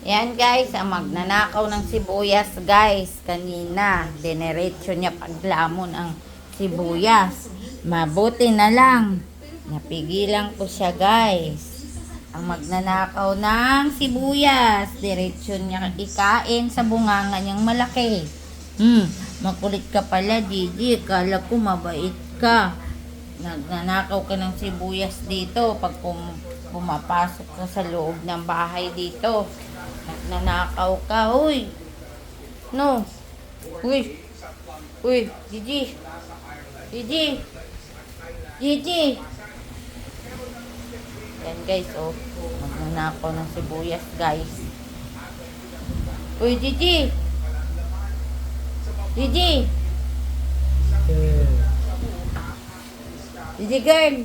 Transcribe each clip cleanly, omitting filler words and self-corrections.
Yan guys, ang magnanakaw ng sibuyas guys. Kanina, dinerecho niya paglamon ang sibuyas. Mabuti na lang. Napigilan ko siya guys. Ang magnanakaw ng sibuyas. Diretso niya ikain sa bunganga niyang malaki. Makulit ka pala, Gigi. Kala ko mabait ka. Nagnanakaw ka ng sibuyas dito pag pumapasok ka sa loob ng bahay dito. Nagnanakaw ka, uy. No. Uy. Uy, Gigi. Gigi. Gigi. Yan guys, oh. Nagnanakaw ng sibuyas, guys. Uy, Gigi. Gigi. Gigi girl.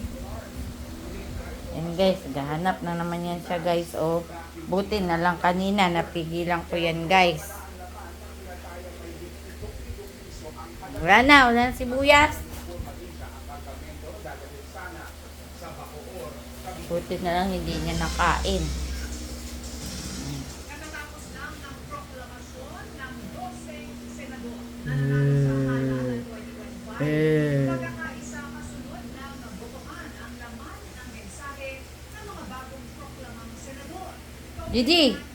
Yan guys, gahanap na naman yan siya guys, oh. Buti na lang kanina, napigilan ko yan guys. Wala na sibuyas. Buti na lang hindi niya nakain. Gigi.